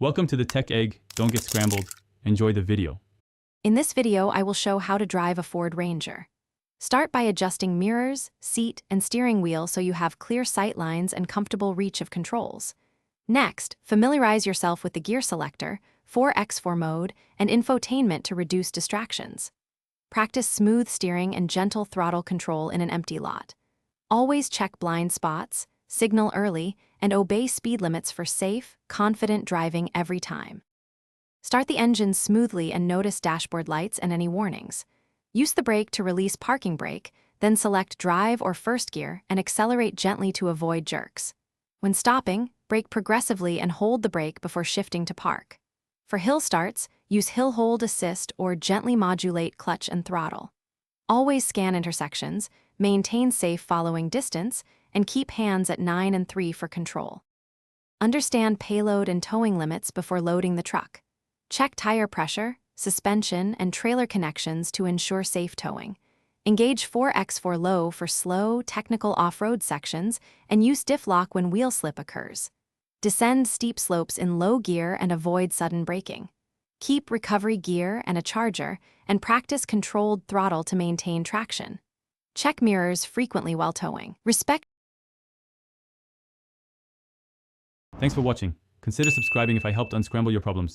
Welcome to the Tech Egg. Don't get scrambled. Enjoy the video. In this video, I will show how to drive a Ford Ranger. Start by adjusting mirrors, seat, and steering wheel so you have clear sight lines and comfortable reach of controls. Next, familiarize yourself with the gear selector, 4x4 mode, and infotainment to reduce distractions. Practice smooth steering and gentle throttle control in an empty lot. Always check blind spots, signal early, and obey speed limits for safe, confident driving every time. Start the engine smoothly and notice dashboard lights and any warnings. Use the brake to release parking brake, then select drive or first gear and accelerate gently to avoid jerks. When stopping, brake progressively and hold the brake before shifting to park. For hill starts, use hill hold assist or gently modulate clutch and throttle. Always scan intersections, maintain safe following distance, and keep hands at 9 and 3 for control. Understand payload and towing limits before loading the truck. Check tire pressure, suspension, and trailer connections to ensure safe towing. Engage 4x4 low for slow, technical off-road sections, and use diff lock when wheel slip occurs. Descend steep slopes in low gear and avoid sudden braking. Keep recovery gear and a charger, and practice controlled throttle to maintain traction. Check mirrors frequently while towing. Thanks for watching. Consider subscribing if I helped unscramble your problems.